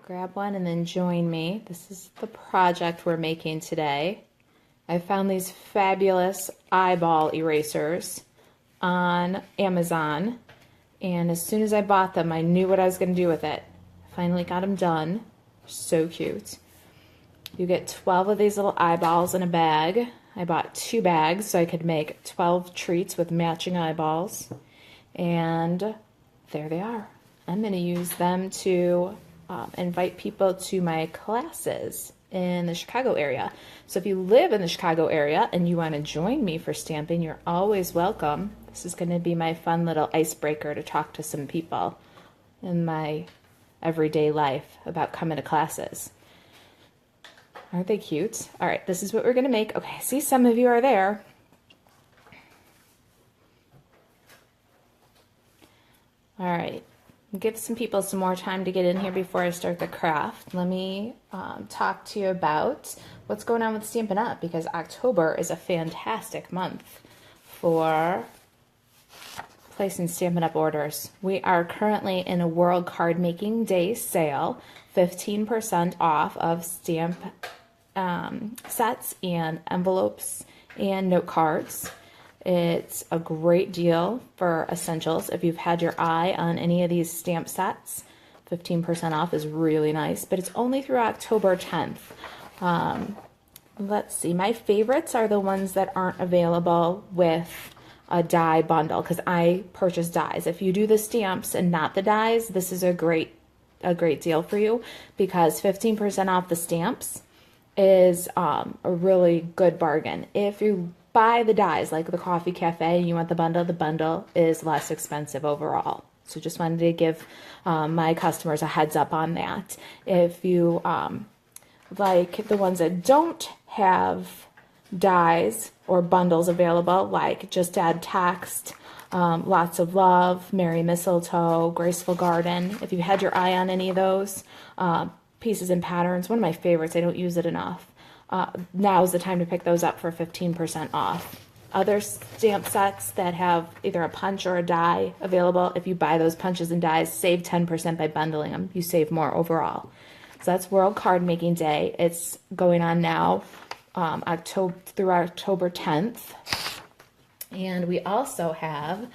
grab one and then join me. This is the project we're making today. I found these fabulous eyeball erasers on Amazon, and as soon as I bought them, I knew what I was going to do with it. Finally got them done. So cute. You get 12 of these little eyeballs in a bag. I bought 2 bags so I could make 12 treats with matching eyeballs. And there they are. I'm going to use them to invite people to my classes in the Chicago area. So if you live in the Chicago area and you want to join me for stamping, you're always welcome. This is going to be my fun little icebreaker to talk to some people in my everyday life about coming to classes. Aren't they cute? All right, this is what we're going to make. Okay, see, some of you are there. All right, give some people some more time to get in here before I start the craft. Let me talk to you about what's going on with Stampin' Up, because October is a fantastic month for placing Stampin' Up orders. We are currently in a World Card Making Day sale, 15% off of stamp sets and envelopes and note cards. It's a great deal for essentials. If you've had your eye on any of these stamp sets, 15% off is really nice, but it's only through October 10th. Let's see, my favorites are the ones that aren't available with a die bundle, because I purchase dies. If you do the stamps and not the dies, this is a great deal for you, because 15% off the stamps is a really good bargain. If you buy the dies, like the Coffee Cafe, and you want the bundle is less expensive overall. So just wanted to give my customers a heads up on that. If you like the ones that don't have dies or bundles available, like Just Add Text, Lots of Love, Merry Mistletoe, Graceful Garden, if you had your eye on any of those, Pieces and Patterns, one of my favorites, I don't use it enough. Now is the time to pick those up for 15% off. Other stamp sets that have either a punch or a die available, if you buy those punches and dies, save 10% by bundling them. You save more overall. So that's World Card Making Day. It's going on now through October 10th. And we also have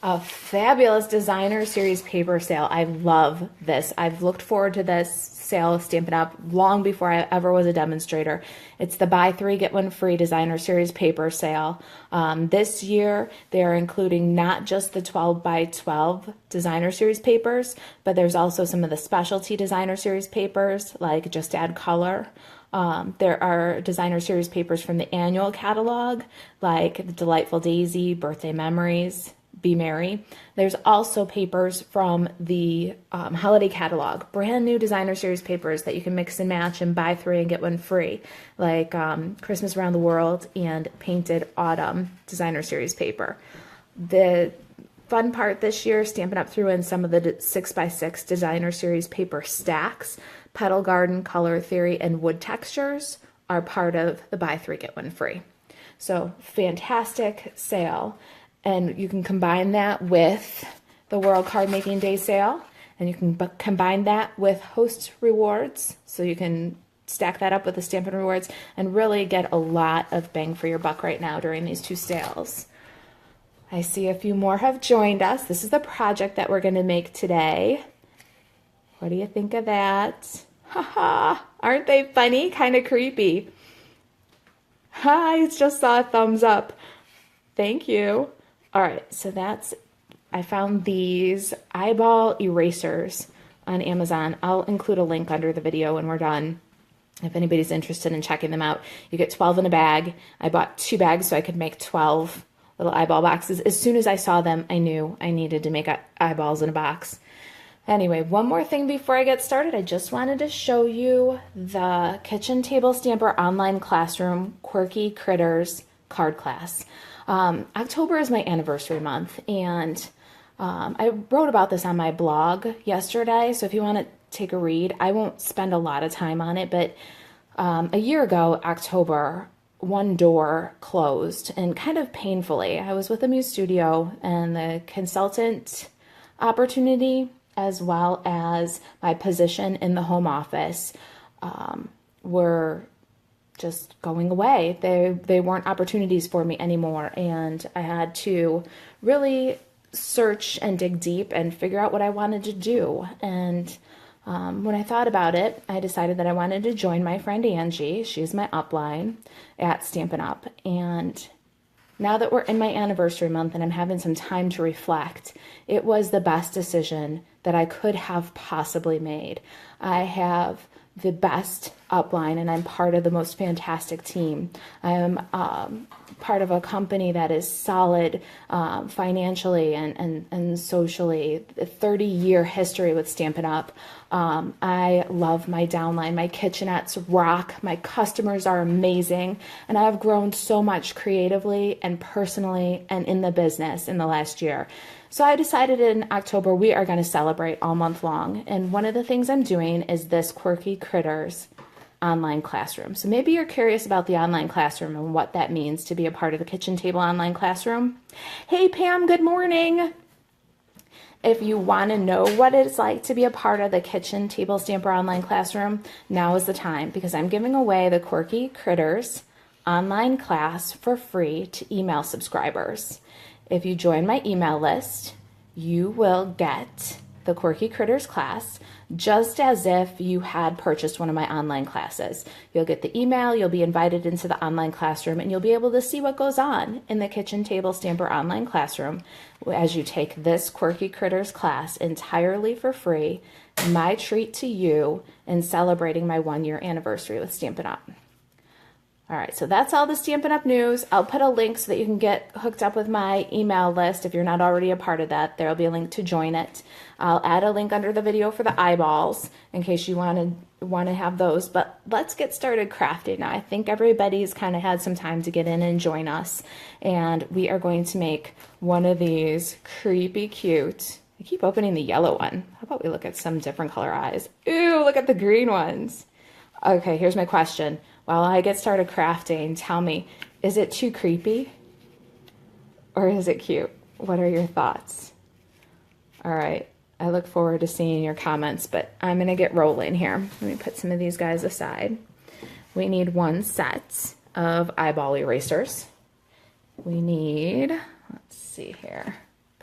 a fabulous designer series paper sale. I love this. I've looked forward to this sale of Stampin' Up long before I ever was a demonstrator. It's the buy 3 get 1 free designer series paper sale. This year they're including not just the 12 by 12 designer series papers, but there's also some of the specialty designer series papers, like Just Add Color. There are designer series papers from the annual catalog, like the Delightful Daisy, Birthday Memories, Be Merry. There's also papers from the holiday catalog, brand new designer series papers that you can mix and match and buy 3 and get 1 free, like Christmas Around the World and Painted Autumn designer series paper. The fun part this year, Stampin' Up threw in some of the 6x6 designer series paper stacks. Petal Garden, Color Theory, and Wood Textures are part of the buy 3 get 1 free. So fantastic sale. And you can combine that with the World Card Making Day sale, and you can combine that with host rewards, so you can stack that up with the Stampin' Rewards and really get a lot of bang for your buck right now during these 2 sales. I see a few more have joined us. This is the project that we're going to make today. What do you think of that? Haha, aren't they funny? Kind of creepy. I just saw a thumbs up. Thank you. All right, so I found these eyeball erasers on Amazon. I'll include a link under the video when we're done if anybody's interested in checking them out. You get 12 in a bag. I bought 2 bags so I could make 12 little eyeball boxes. As soon as I saw them, I knew I needed to make eyeballs in a box. Anyway, one more thing before I get started. I just wanted to show you the Kitchen Table Stamper Online Classroom Quirky Critters card class. October is my anniversary month, and I wrote about this on my blog yesterday, so if you want to take a read, I won't spend a lot of time on it, but a year ago, October, one door closed, and kind of painfully. I was with a Muse Studio, and the consultant opportunity as well as my position in the home office were just going away. They weren't opportunities for me anymore, and I had to really search and dig deep and figure out what I wanted to do. And when I thought about it, I decided that I wanted to join my friend Angie. She's my upline at Stampin' Up. And now that we're in my anniversary month and I'm having some time to reflect, it was the best decision that I could have possibly made. I have the best upline and I'm part of the most fantastic team. I am part of a company that is solid financially and socially, a 30-year history with Stampin' Up. I love my downline. My kitchenettes rock. My customers are amazing. And I have grown so much creatively and personally and in the business in the last year. So I decided in October we are going to celebrate all month long. And one of the things I'm doing is this Quirky Critters online classroom. So maybe you're curious about the online classroom and what that means to be a part of the Kitchen Table online classroom. Hey Pam, good morning. If you want to know what it's like to be a part of the Kitchen Table Stamper online classroom, now is the time, because I'm giving away the Quirky Critters online class for free to email subscribers. If you join my email list, you will get the Quirky Critters class just as if you had purchased one of my online classes. You'll get the email, you'll be invited into the online classroom, and you'll be able to see what goes on in the Kitchen Table Stamper online classroom as you take this Quirky Critters class entirely for free. My treat to you in celebrating my 1-year anniversary with Stampin' Up. All right, so that's all the Stampin' Up news. I'll put a link so that you can get hooked up with my email list if you're not already a part of that. There'll be a link to join it. I'll add a link under the video for the eyeballs in case you want to have those. But let's get started crafting now. I think everybody's kind of had some time to get in and join us. And we are going to make one of these creepy cute. I keep opening the yellow one. How about we look at some different color eyes? Ooh, look at the green ones. Okay, here's my question. While I get started crafting, tell me, is it too creepy or is it cute? What are your thoughts? All right, I look forward to seeing your comments, but I'm gonna get rolling here. Let me put some of these guys aside. We need 1 set of eyeball erasers. We need, let's see here,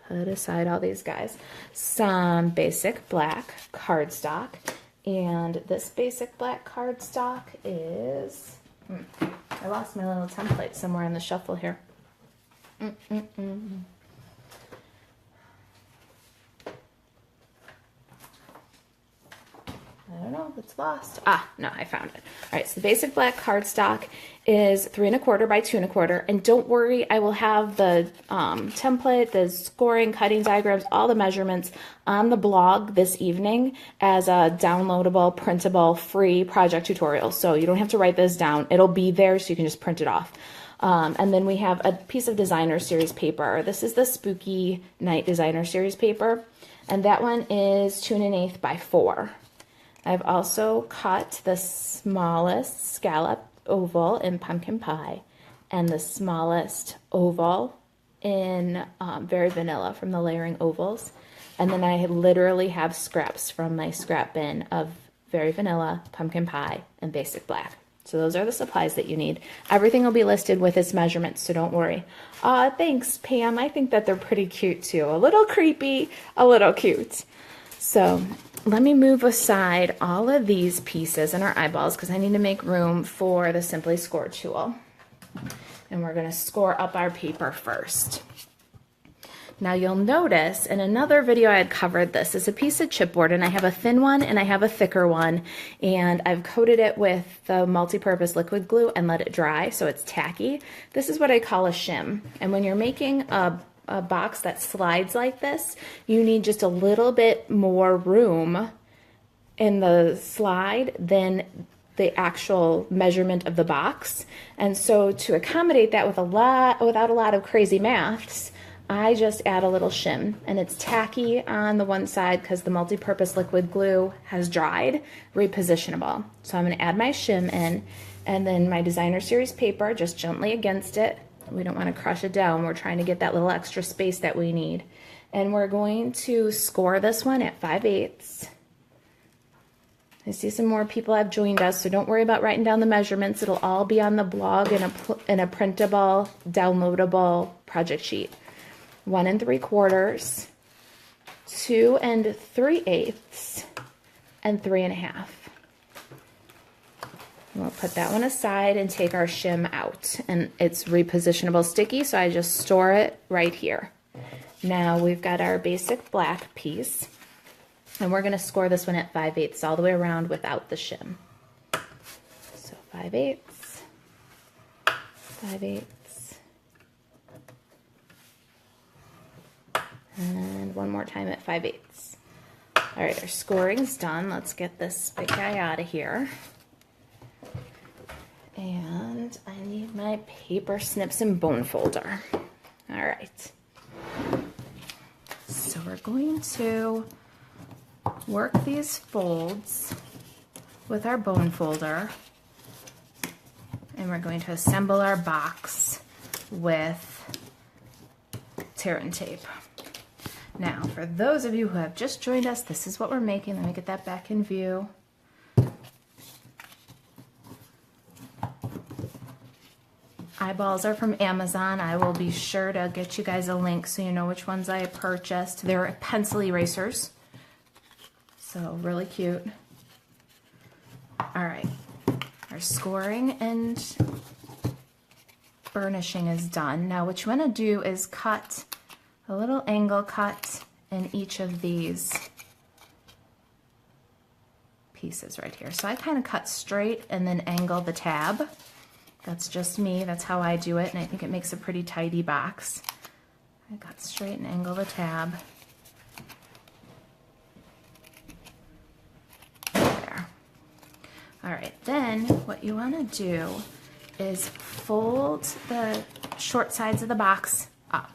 put aside all these guys, some basic black cardstock. And this basic black cardstock is, I lost my little template somewhere in the shuffle here. I don't know if it's lost. Ah, no, I found it. All right, so the basic black cardstock is 3 1/4 by 2 1/4. And don't worry, I will have the template, the scoring, cutting diagrams, all the measurements on the blog this evening as a downloadable, printable, free project tutorial. So you don't have to write this down. It'll be there so you can just print it off. And then we have a piece of designer series paper. This is the Spooky Night designer series paper. And that one is 2 1/8 by 4. I've also cut the smallest scallop oval in pumpkin pie and the smallest oval in Very Vanilla from the layering ovals. And then I literally have scraps from my scrap bin of Very Vanilla, pumpkin pie, and basic black. So those are the supplies that you need. Everything will be listed with its measurements, so don't worry. Thanks, Pam. I think that they're pretty cute too. A little creepy, a little cute. So let me move aside all of these pieces and our eyeballs because I need to make room for the Simply Score tool. And we're going to score up our paper first. Now you'll notice in another video I had covered this is a piece of chipboard, and I have a thin one and I have a thicker one, and I've coated it with the multi-purpose liquid glue and let it dry so it's tacky. This is what I call a shim, and when you're making a box that slides like this, you need just a little bit more room in the slide than the actual measurement of the box. And so to accommodate that without a lot of crazy maths, I just add a little shim, and it's tacky on the one side because the multi-purpose liquid glue has dried, repositionable. So I'm going to add my shim in, and then my designer series paper just gently against it. We don't want to crush it down. We're trying to get that little extra space that we need. And we're going to score this one at 5/8. I see some more people have joined us, so don't worry about writing down the measurements. It'll all be on the blog in a printable, downloadable project sheet. 1 3/4, 2 3/8, and 3 1/2. We'll put that one aside and take our shim out. And it's repositionable sticky, so I just store it right here. Now we've got our basic black piece, and we're going to score this one at 5/8 all the way around without the shim. So 5/8, 5/8, and one more time at 5/8. All right, our scoring's done. Let's get this big guy out of here. And I need my paper snips and bone folder. All right. So we're going to work these folds with our bone folder, and we're going to assemble our box with tear and tape. Now, for those of you who have just joined us, this is what we're making. Let me get that back in view. Eyeballs are from Amazon. I will be sure to get you guys a link so you know which ones I purchased. They're pencil erasers. So really cute. All right, our scoring and burnishing is done. Now what you want to do is cut a little angle cut in each of these pieces right here. So I kind of cut straight and then angle the tab. That's just me, that's how I do it, and I think it makes a pretty tidy box. I cut straight and angle the tab. There. All right, then what you want to do is fold the short sides of the box up.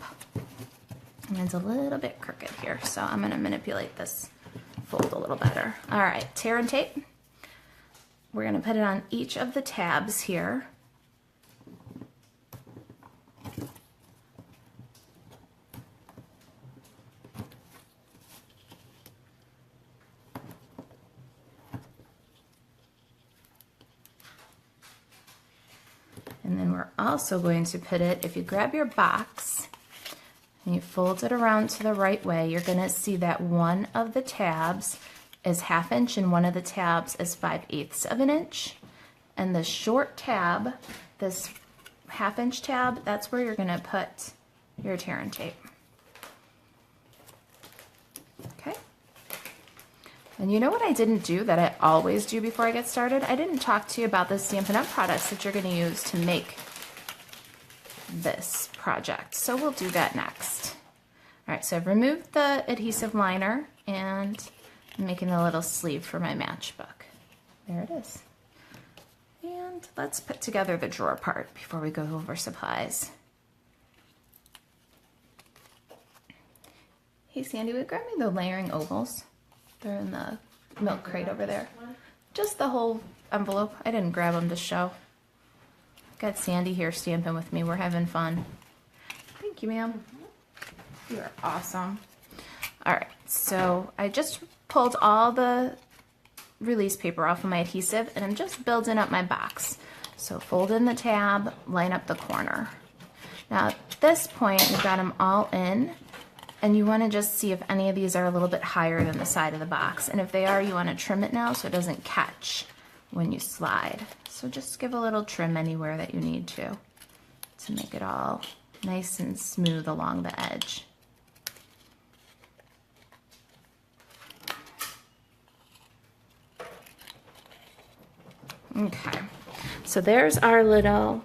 And it's a little bit crooked here, so I'm going to manipulate this fold a little better. All right, tear and tape. We're going to put it on each of the tabs here. And then we're also going to put it, if you grab your box and you fold it around to the right way, you're going to see that one of the tabs is 1/2 inch and one of the tabs is 5/8 of an inch. And the short tab, this 1/2 inch tab, that's where you're going to put your tear and tape. Okay. And you know what I didn't do that I always do before I get started? I didn't talk to you about the Stampin' Up! Products that you're going to use to make this project. So we'll do that next. All right, so I've removed the adhesive liner and I'm making a little sleeve for my matchbook. There it is. And let's put together the drawer part before we go over supplies. Hey Sandy, would you grab me the layering ovals? They're in the milk crate over there. Just the whole envelope. I didn't grab them to show. Got Sandy here stamping with me. We're having fun. Thank you, ma'am. You are awesome. All right, so I just pulled all the release paper off of my adhesive and I'm just building up my box. So fold in the tab, line up the corner. Now at this point, we've got them all in. And you want to just see if any of these are a little bit higher than the side of the box. And if they are, you want to trim it now so it doesn't catch when you slide. So just give a little trim anywhere that you need to make it all nice and smooth along the edge. Okay, so there's our little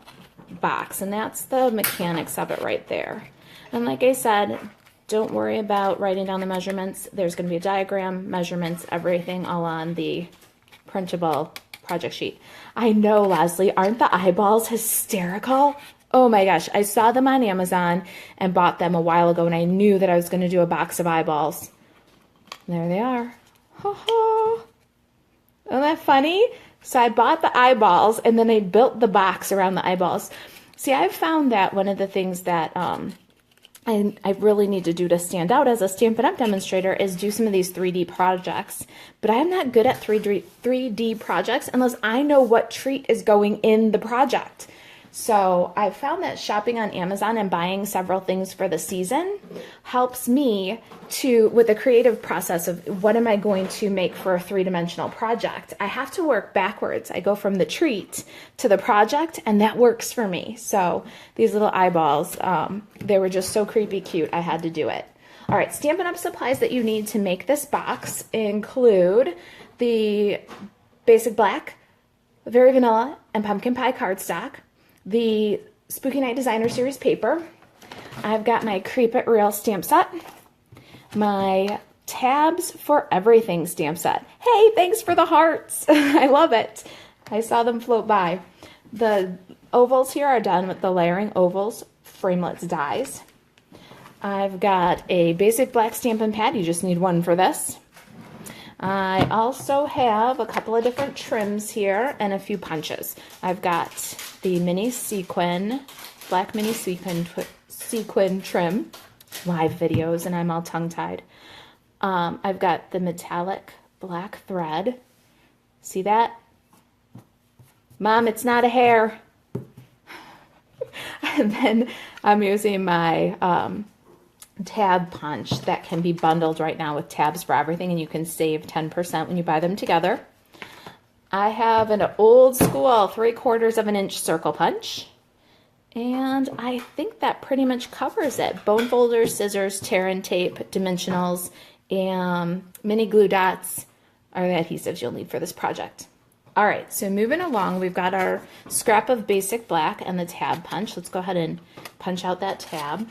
box, and that's the mechanics of it right there. And like I said, don't worry about writing down the measurements. There's going to be a diagram, measurements, everything all on the printable project sheet. I know, Leslie, aren't the eyeballs hysterical? Oh my gosh, I saw them on Amazon and bought them a while ago, and I knew that I was going to do a box of eyeballs. There they are. Ha ha. Isn't that funny? So I bought the eyeballs, and then I built the box around the eyeballs. See, I've found that one of the things that I really need to do to stand out as a Stampin' Up! Demonstrator is do some of these 3D projects. But I'm not good at 3D projects unless I know what treat is going in the project. So I found that shopping on Amazon and buying several things for the season helps me with the creative process of what am I going to make for a three-dimensional project. I have to work backwards. I go from the treat to the project, and that works for me. So these little eyeballs, they were just so creepy cute, I had to do it. All right, Stampin' Up! Supplies that you need to make this box include the basic black, very vanilla, and pumpkin pie cardstock, the Spooky Night Designer Series paper. I've got my Creep It Real stamp set, my Tabs for Everything stamp set. Hey, thanks for the hearts. I love it. I saw them float by. The ovals here are done with the layering ovals, framelits dies. I've got a basic black Stampin' pad. You just need one for this. I also have a couple of different trims here and a few punches. I've got the mini sequin, black mini sequin trim, live videos, and I'm all tongue-tied. I've got the metallic black thread. See that? Mom, it's not a hair. And then I'm using my tab punch that can be bundled right now with Tabs for Everything, and you can save 10% when you buy them together. I have an old school 3/4 of an inch circle punch, and I think that pretty much covers it. Bone folders, scissors, tear and tape, dimensionals, and mini glue dots are the adhesives you'll need for this project. All right, so moving along, we've got our scrap of basic black and the tab punch. Let's go ahead and punch out that tab.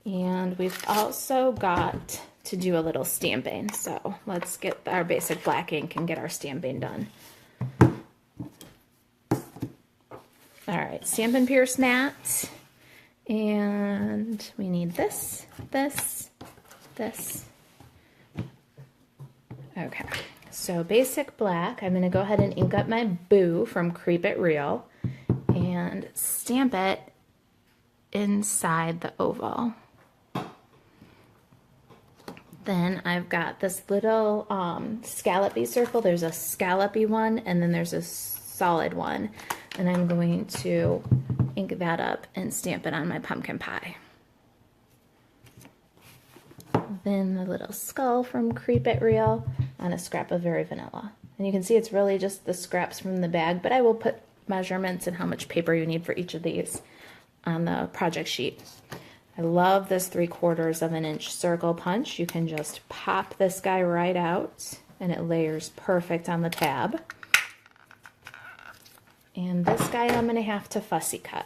And we've also got to do a little stamping. So let's get our basic black ink and get our stamping done. All right, Stampin' Pierce mat. And we need this, this, this. Okay, so basic black. I'm gonna go ahead and ink up my Boo from Creep It Real and stamp it inside the oval. Then I've got this little scallopy circle. There's a scallopy one, and then there's a solid one. And I'm going to ink that up and stamp it on my pumpkin pie. Then the little skull from Creep It Real on a scrap of Very Vanilla. And you can see it's really just the scraps from the bag, but I will put measurements and how much paper you need for each of these on the project sheet. I love this 3/4 of an inch circle punch. You can just pop this guy right out and it layers perfect on the tab. And this guy I'm going to have to fussy cut.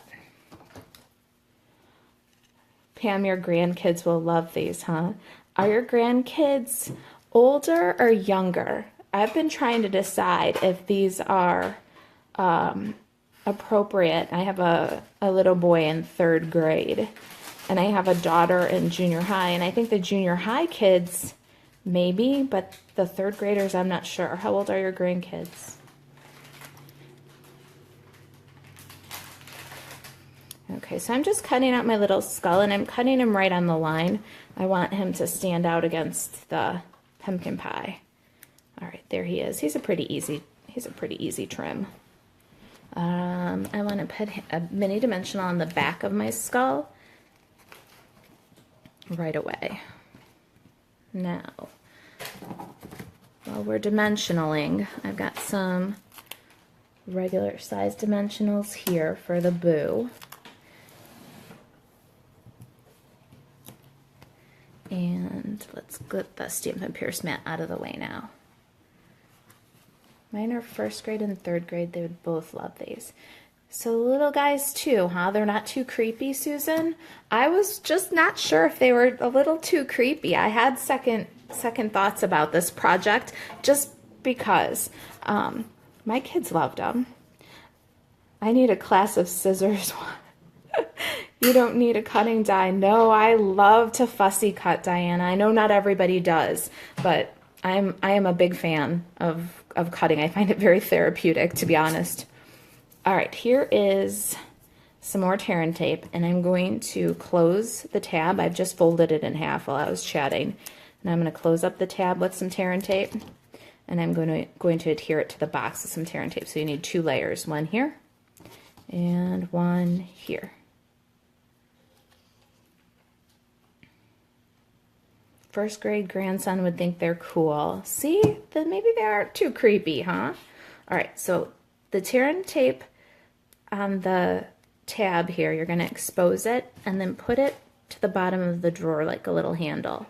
Pam, your grandkids will love these, huh? Are your grandkids older or younger? I've been trying to decide if these are appropriate. I have a little boy in 3rd grade. And I have a daughter in junior high, and I think the junior high kids, maybe, but the 3rd graders, I'm not sure. How old are your grandkids? Okay, so I'm just cutting out my little skull, and I'm cutting him right on the line. I want him to stand out against the pumpkin pie. All right, there he is. He's a pretty easy trim. I want to put a mini dimensional on the back of my skull right away. Now, while we're dimensionaling, I've got some regular size dimensionals here for the Boo. And let's get the Stampin' Pierce mat out of the way now. Mine are 1st grade and 3rd grade. They would both love these. So little guys too, huh? They're not too creepy, Susan? I was just not sure if they were a little too creepy. I had second thoughts about this project just because my kids loved them. I need a class of scissors. You don't need a cutting die. No, I love to fussy cut, Diana. I know not everybody does, but I am a big fan of cutting. I find it very therapeutic, to be honest. All right, here is some more tear and tape, and I'm going to close the tab. I've just folded it in half while I was chatting. And I'm going to close up the tab with some tear and tape, and I'm going to adhere it to the box with some tear and tape. So you need 2 layers, one here and one here. First grade grandson would think they're cool. See, then maybe they aren't too creepy, huh? All right, so the tear and tape on the tab here, you're going to expose it and then put it to the bottom of the drawer like a little handle.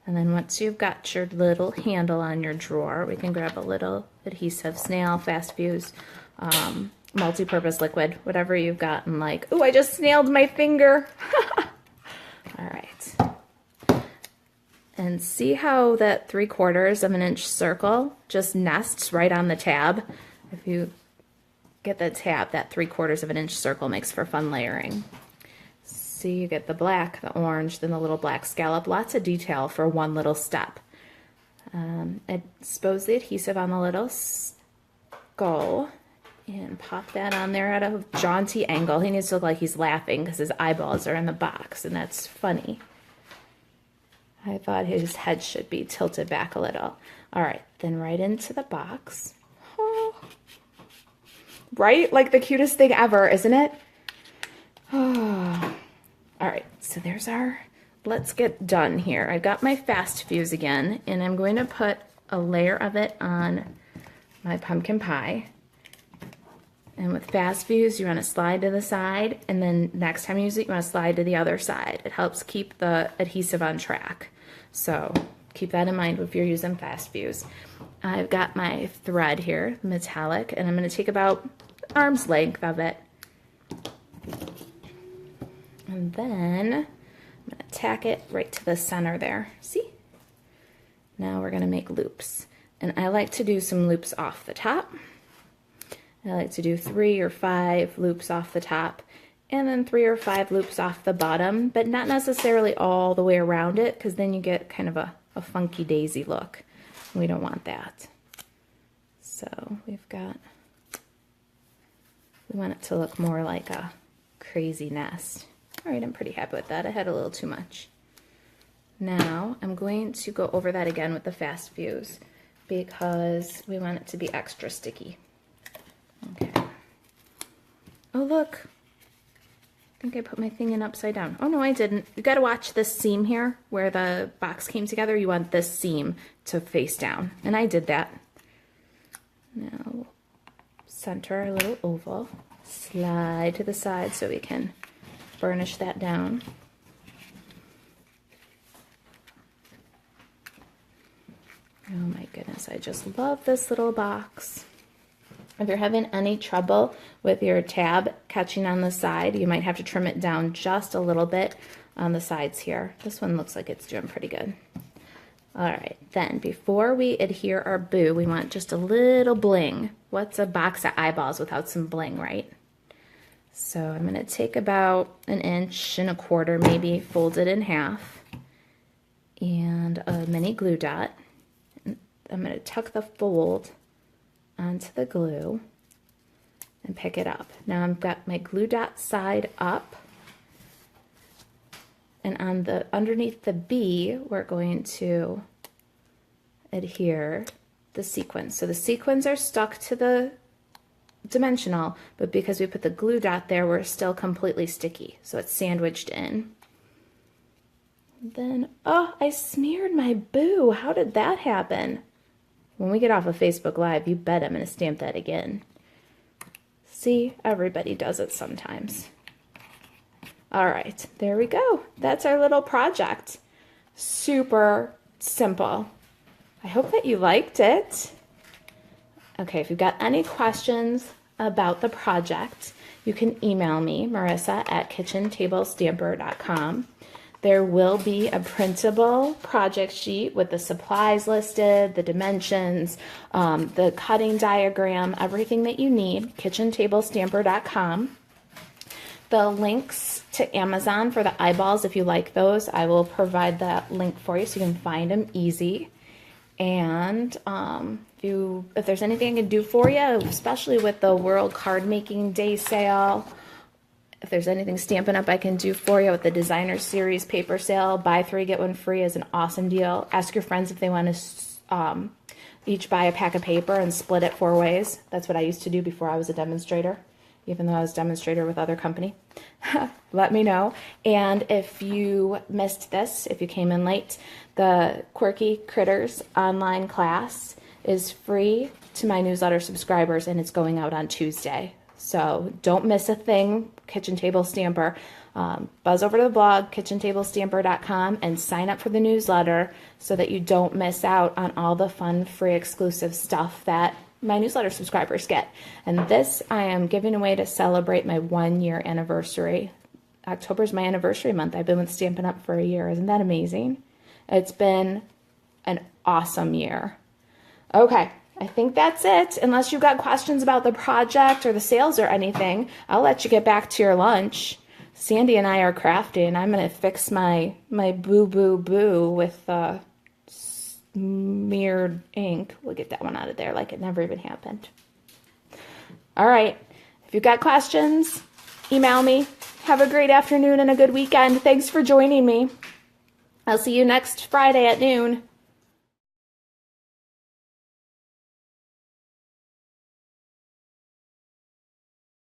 And then once you've got your little handle on your drawer, we can grab a little adhesive, snail, fast fuse, multi-purpose liquid, whatever you've got, and like, oh, I just snailed my finger. All right. And see how that 3/4 of an inch circle just nests right on the tab? If you get the tab, that 3/4 of an inch circle makes for fun layering. See, you get the black, the orange, then the little black scallop. Lots of detail for one little step. Expose the adhesive on the little skull and pop that on there at a jaunty angle. He needs to look like he's laughing because his eyeballs are in the box, and that's funny. I thought his head should be tilted back a little. All right, then right into the box. Oh. Right? Like the cutest thing ever, isn't it? Oh. All right, so there's our, let's get done here. I've got my fast fuse again, and I'm going to put a layer of it on my pumpkin pie. And with fast fuse, you want to slide to the side, and then next time you use it, you want to slide to the other side. It helps keep the adhesive on track. So keep that in mind if you're using fast fuse. I've got my thread here, metallic, and I'm going to take about arm's length of it. And then I'm going to tack it right to the center there. See? Now we're going to make loops. And I like to do some loops off the top. I like to do 3 or 5 loops off the top, and then 3 or 5 loops off the bottom, but not necessarily all the way around it, because then you get kind of a funky daisy look. We don't want that. So we want it to look more like a crazy nest. All right, I'm pretty happy with that. I had a little too much. Now I'm going to go over that again with the fast fuse because we want it to be extra sticky. Okay. Oh, look. I think I put my thing in upside down. Oh, no, I didn't. You got to watch this seam here where the box came together. You want this seam to face down. And I did that. Now, center our little oval. Slide to the side so we can burnish that down. Oh my goodness, I just love this little box. If you're having any trouble with your tab catching on the side, you might have to trim it down just a little bit on the sides here. This one looks like it's doing pretty good. All right, then before we adhere our boo, we want just a little bling. What's a box of eyeballs without some bling, right? So I'm going to take about 1.25 inches, maybe, fold it in half, and a mini glue dot. I'm going to tuck the fold onto the glue and pick it up. Now I've got my glue dot side up, and on the underneath the B, we're going to adhere the sequins. So the sequins are stuck to the dimensional, but because we put the glue dot there, we're still completely sticky, so it's sandwiched in. Then, oh, I smeared my boo. How did that happen? When we get off of Facebook Live, you bet I'm going to stamp that again. See, everybody does it sometimes. All right, there we go. That's our little project. Super simple. I hope that you liked it. Okay, if you've got any questions about the project, you can email me, Marisa, at kitchentablestamper.com. There will be a printable project sheet with the supplies listed, the dimensions, the cutting diagram, everything that you need, kitchentablestamper.com. The links to Amazon for the eyeballs, if you like those, I will provide that link for you so you can find them easy. And If there's anything I can do for you, especially with the World Card Making Day sale, if there's anything Stampin' Up! I can do for you with the Designer Series paper sale, buy 3, get 1 free is an awesome deal. Ask your friends if they want to each buy a pack of paper and split it 4 ways. That's what I used to do before I was a demonstrator, even though I was a demonstrator with other company. Let me know. And if you missed this, if you came in late, the Quirky Critters online class is free to my newsletter subscribers, and it's going out on Tuesday. So don't miss a thing, Kitchen Table Stamper. Buzz over to the blog, kitchentablestamper.com, and sign up for the newsletter so that you don't miss out on all the fun, free, exclusive stuff that my newsletter subscribers get. And this I am giving away to celebrate my 1-year anniversary. October is my anniversary month. I've been with Stampin' Up! For a year. Isn't that amazing? It's been an awesome year. Okay, I think that's it. Unless you've got questions about the project or the sales or anything, I'll let you get back to your lunch. Sandy and I are crafting. I'm going to fix my boo with smeared ink. We'll get that one out of there like it never even happened. All right, if you've got questions, email me. Have a great afternoon and a good weekend. Thanks for joining me. I'll see you next Friday at noon.